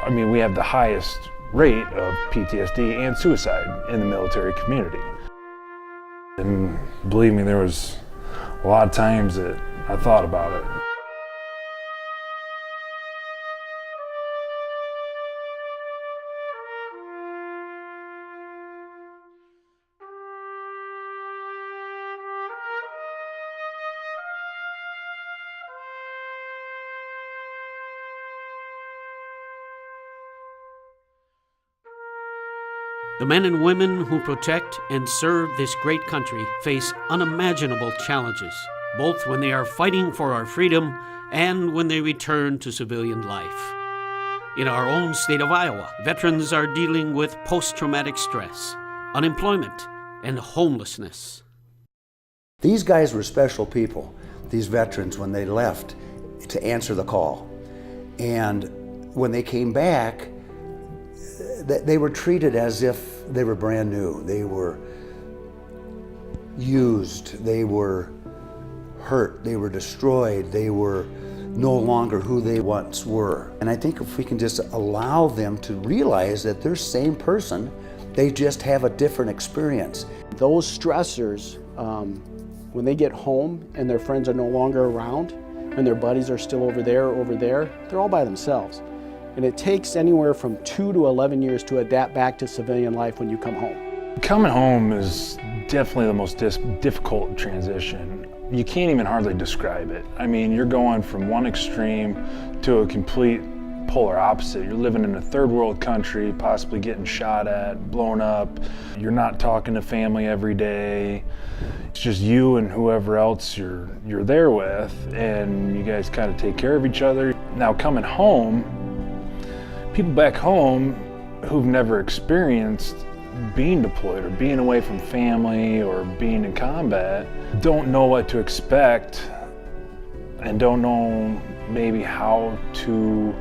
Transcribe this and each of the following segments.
I mean, we have the highest rate of PTSD and suicide in the military community. And believe me, there was a lot of times that I thought about it. The men and women who protect and serve this great country face unimaginable challenges, both when they are fighting for our freedom and when they return to civilian life. In our own state of Iowa, veterans are dealing with post-traumatic stress, unemployment, and homelessness. These guys were special people, these veterans, when they left to answer the call. And when they came back, they were treated as if they were brand new. They were used, they were hurt, they were destroyed, they were no longer who they once were. And I think if we can just allow them to realize that they're the same person, they just have a different experience. Those stressors, when they get home and their friends are no longer around and their buddies are still over there, they're all by themselves. And it takes anywhere from 2 to 11 years to adapt back to civilian life when you come home. Coming home is definitely the most difficult transition. You can't even hardly describe it. I mean, you're going from one extreme to a complete polar opposite. You're living in a third world country, possibly getting shot at, blown up. You're not talking to family every day. It's just you and whoever else you're there with, and you guys kind of take care of each other. Now coming home, people back home who've never experienced being deployed or being away from family or being in combat don't know what to expect and don't know maybe how to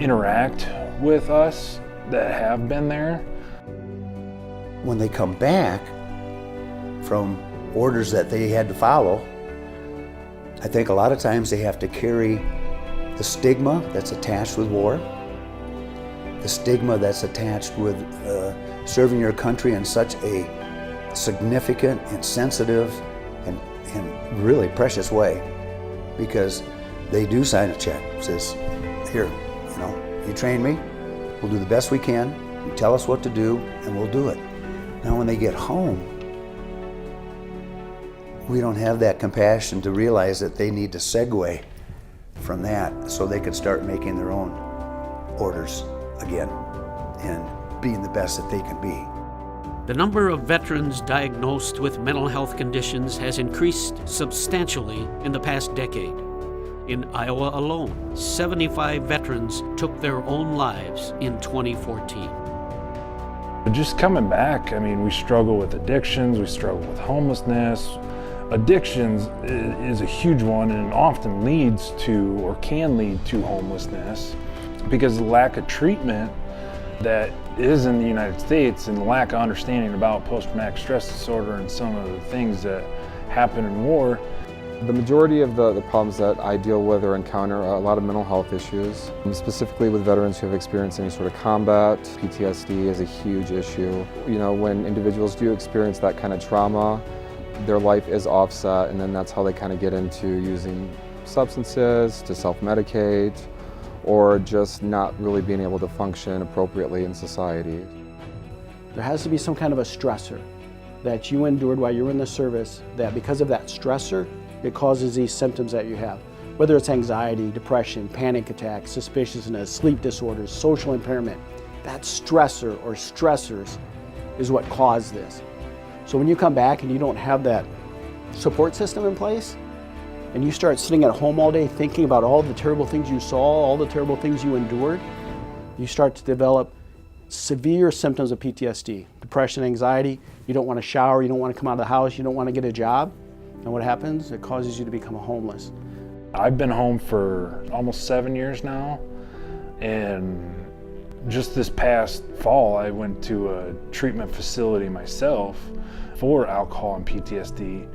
interact with us that have been there. When they come back from orders that they had to follow, I think a lot of times they have to carry the stigma that's attached with war, the stigma that's attached with serving your country in such a significant and sensitive and really precious way, because they do sign a check. It says, here, you train me, we'll do the best we can, you tell us what to do, and we'll do it. Now when they get home, we don't have that compassion to realize that they need to segue from that so they can start making their own orders again and being the best that they can be. The number of veterans diagnosed with mental health conditions has increased substantially in the past decade. In Iowa alone, 75 veterans took their own lives in 2014. Just coming back, I mean, we struggle with addictions, we struggle with homelessness. Addictions is a huge one and often leads to or can lead to homelessness because the lack of treatment that is in the United States and the lack of understanding about post-traumatic stress disorder and some of the things that happen in war. The majority of the problems that I deal with or encounter are a lot of mental health issues, specifically with veterans who have experienced any sort of combat. PTSD is a huge issue. When individuals do experience that kind of trauma, their life is offset, and then that's how they kind of get into using substances to self-medicate or just not really being able to function appropriately in society. There has to be some kind of a stressor that you endured while you were in the service, that because of that stressor, it causes these symptoms that you have. Whether it's anxiety, depression, panic attacks, suspiciousness, sleep disorders, social impairment, that stressor or stressors is what caused this. So when you come back and you don't have that support system in place, and you start sitting at home all day thinking about all the terrible things you saw, all the terrible things you endured, you start to develop severe symptoms of PTSD, depression, anxiety. You don't want to shower, you don't want to come out of the house, you don't want to get a job. And what happens? It causes you to become homeless. I've been home for almost 7 years now, and just this past fall I went to a treatment facility myself for alcohol and PTSD,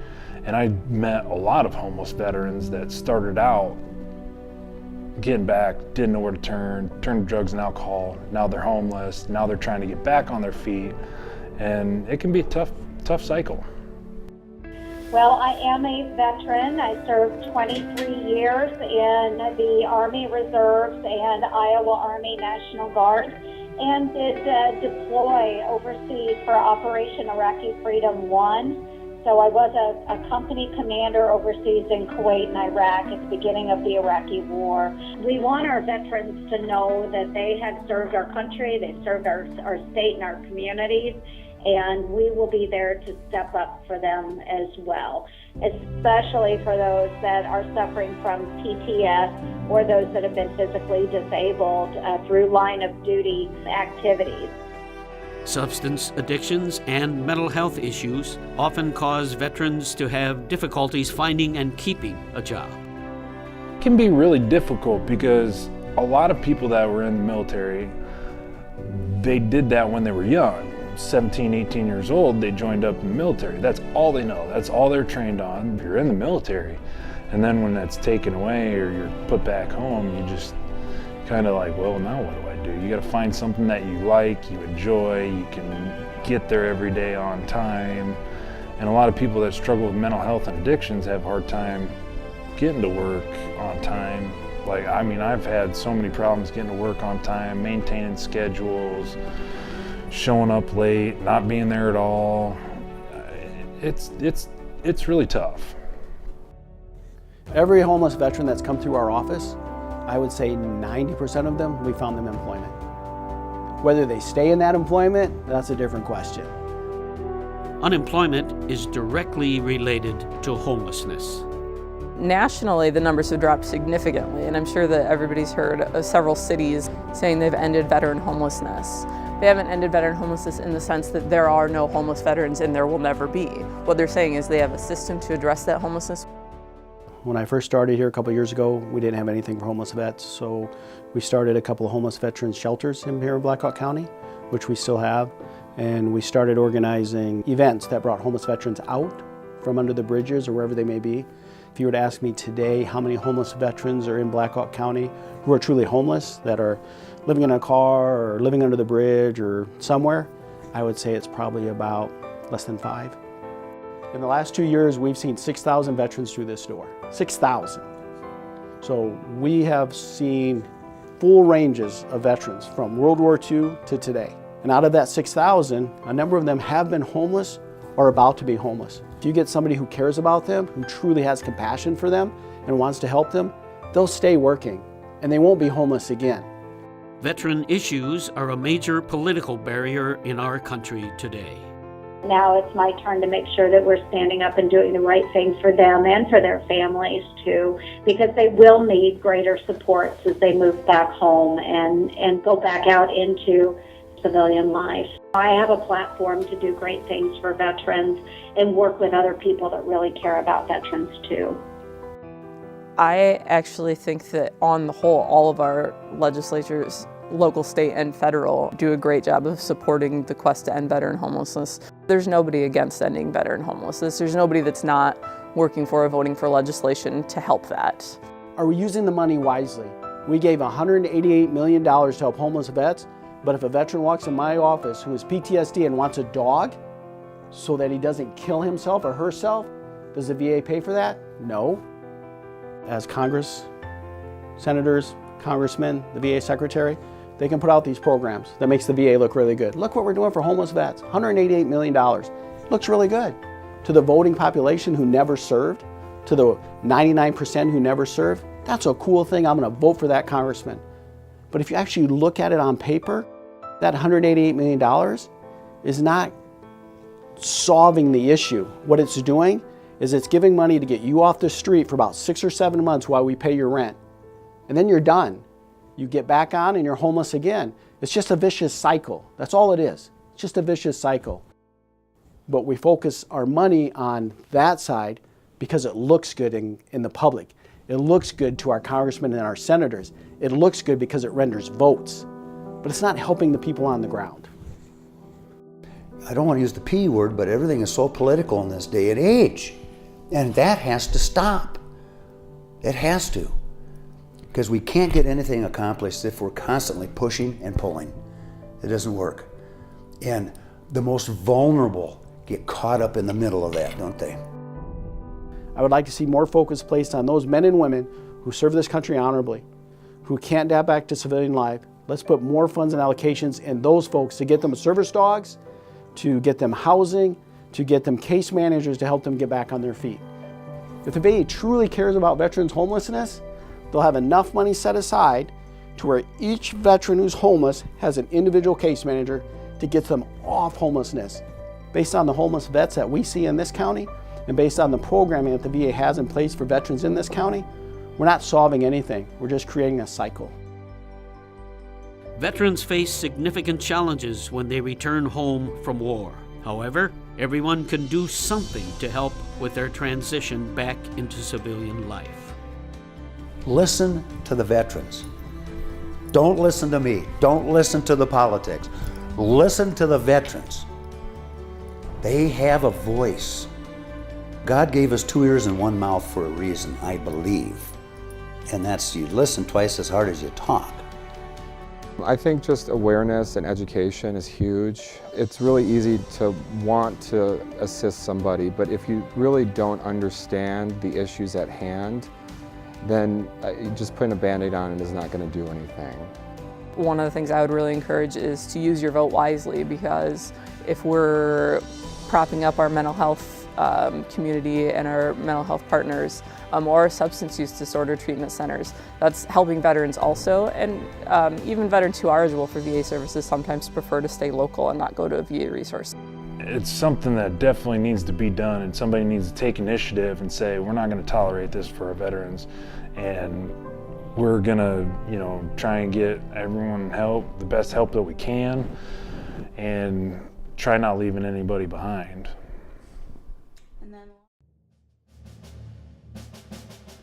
and I met a lot of homeless veterans that started out getting back, didn't know where to turn to drugs and alcohol. Now they're homeless. Now they're trying to get back on their feet. And it can be a tough cycle. Well, I am a veteran. I served 23 years in the Army Reserves and Iowa Army National Guard, and did deploy overseas for Operation Iraqi Freedom 1. So I was a company commander overseas in Kuwait and Iraq at the beginning of the Iraqi War. We want our veterans to know that they have served our country, they've served our state and our communities, and we will be there to step up for them as well, especially for those that are suffering from PTS or those that have been physically disabled through line of duty activities. Substance addictions and mental health issues often cause veterans to have difficulties finding and keeping a job. It can be really difficult because a lot of people that were in the military, they did that when they were young. 17, 18 years old, they joined up in the military. That's all they know. That's all they're trained on. You're in the military. And then when that's taken away or you're put back home, you just kind of like, well, now what do I do? You got to find something that you like, you enjoy, you can get there every day on time. And a lot of people that struggle with mental health and addictions have a hard time getting to work on time. Like, I mean, I've had so many problems getting to work on time, maintaining schedules, showing up late, not being there at all. It's really tough. Every homeless veteran that's come through our office, I would say 90% of them, we found them employment. Whether they stay in that employment, that's a different question. Unemployment is directly related to homelessness. Nationally, the numbers have dropped significantly, and I'm sure that everybody's heard of several cities saying they've ended veteran homelessness. They haven't ended veteran homelessness in the sense that there are no homeless veterans and there will never be. What they're saying is they have a system to address that homelessness. When I first started here a couple years ago, we didn't have anything for homeless vets, so we started a couple of homeless veterans shelters here in Black Hawk County, which we still have, and we started organizing events that brought homeless veterans out from under the bridges or wherever they may be. If you were to ask me today how many homeless veterans are in Black Hawk County who are truly homeless, that are living in a car or living under the bridge or somewhere, I would say it's probably about less than 5. In the last 2 years, we've seen 6,000 veterans through this door. 6,000. So we have seen full ranges of veterans from World War II to today. And out of that 6,000, a number of them have been homeless or about to be homeless. If you get somebody who cares about them, who truly has compassion for them and wants to help them, they'll stay working and they won't be homeless again. Veteran issues are a major political barrier in our country today. Now it's my turn to make sure that we're standing up and doing the right thing for them and for their families too, because they will need greater supports as they move back home and go back out into civilian life. I have a platform to do great things for veterans and work with other people that really care about veterans too. I actually think that on the whole, all of our legislatures, local, state, and federal, do a great job of supporting the quest to end veteran homelessness. There's nobody against ending veteran homelessness. There's nobody that's not working for or voting for legislation to help that. Are we using the money wisely? We gave $188 million to help homeless vets, but if a veteran walks in my office who has PTSD and wants a dog so that he doesn't kill himself or herself, does the VA pay for that? No. As Congress, senators, congressmen, the VA secretary, they can put out these programs that makes the VA look really good. Look what we're doing for homeless vets, $188 million. Looks really good. To the voting population who never served, to the 99% who never served, that's a cool thing. I'm gonna vote for that congressman. But if you actually look at it on paper, that $188 million is not solving the issue. What it's doing is it's giving money to get you off the street for about 6 or 7 months while we pay your rent. And then you're done. You get back on and you're homeless again. It's just a vicious cycle. That's all it is. It's just a vicious cycle. But we focus our money on that side because it looks good in the public. It looks good to our congressmen and our senators. It looks good because it renders votes. But it's not helping the people on the ground. I don't want to use the P word, but everything is so political in this day and age. And that has to stop. It has to. Because we can't get anything accomplished if we're constantly pushing and pulling. It doesn't work. And the most vulnerable get caught up in the middle of that, don't they? I would like to see more focus placed on those men and women who serve this country honorably, who can't adapt back to civilian life. Let's put more funds and allocations in those folks to get them service dogs, to get them housing, to get them case managers to help them get back on their feet. If the VA truly cares about veterans' homelessness, they'll have enough money set aside to where each veteran who's homeless has an individual case manager to get them off homelessness. Based on the homeless vets that we see in this county, and based on the programming that the VA has in place for veterans in this county, we're not solving anything. We're just creating a cycle. Veterans face significant challenges when they return home from war. However, everyone can do something to help with their transition back into civilian life. Listen to the veterans. Don't listen to me. Don't listen to the politics. Listen to the veterans. They have a voice. God gave us 2 ears and 1 mouth for a reason, I believe. And that's you listen twice as hard as you talk. I think just awareness and education is huge. It's really easy to want to assist somebody, but if you really don't understand the issues at hand, then just putting a Band-Aid on it is not going to do anything. One of the things I would really encourage is to use your vote wisely, because if we're propping up our mental health community and our mental health partners, or substance use disorder treatment centers, that's helping veterans also. And even veterans who are eligible for VA services sometimes prefer to stay local and not go to a VA resource. It's something that definitely needs to be done, and somebody needs to take initiative and say, we're not going to tolerate this for our veterans, and we're going to, try and get everyone help, the best help that we can, and try not leaving anybody behind.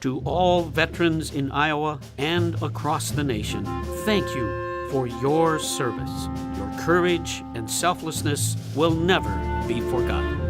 To all veterans in Iowa and across the nation, thank you for your service. Your courage and selflessness will never be forgotten.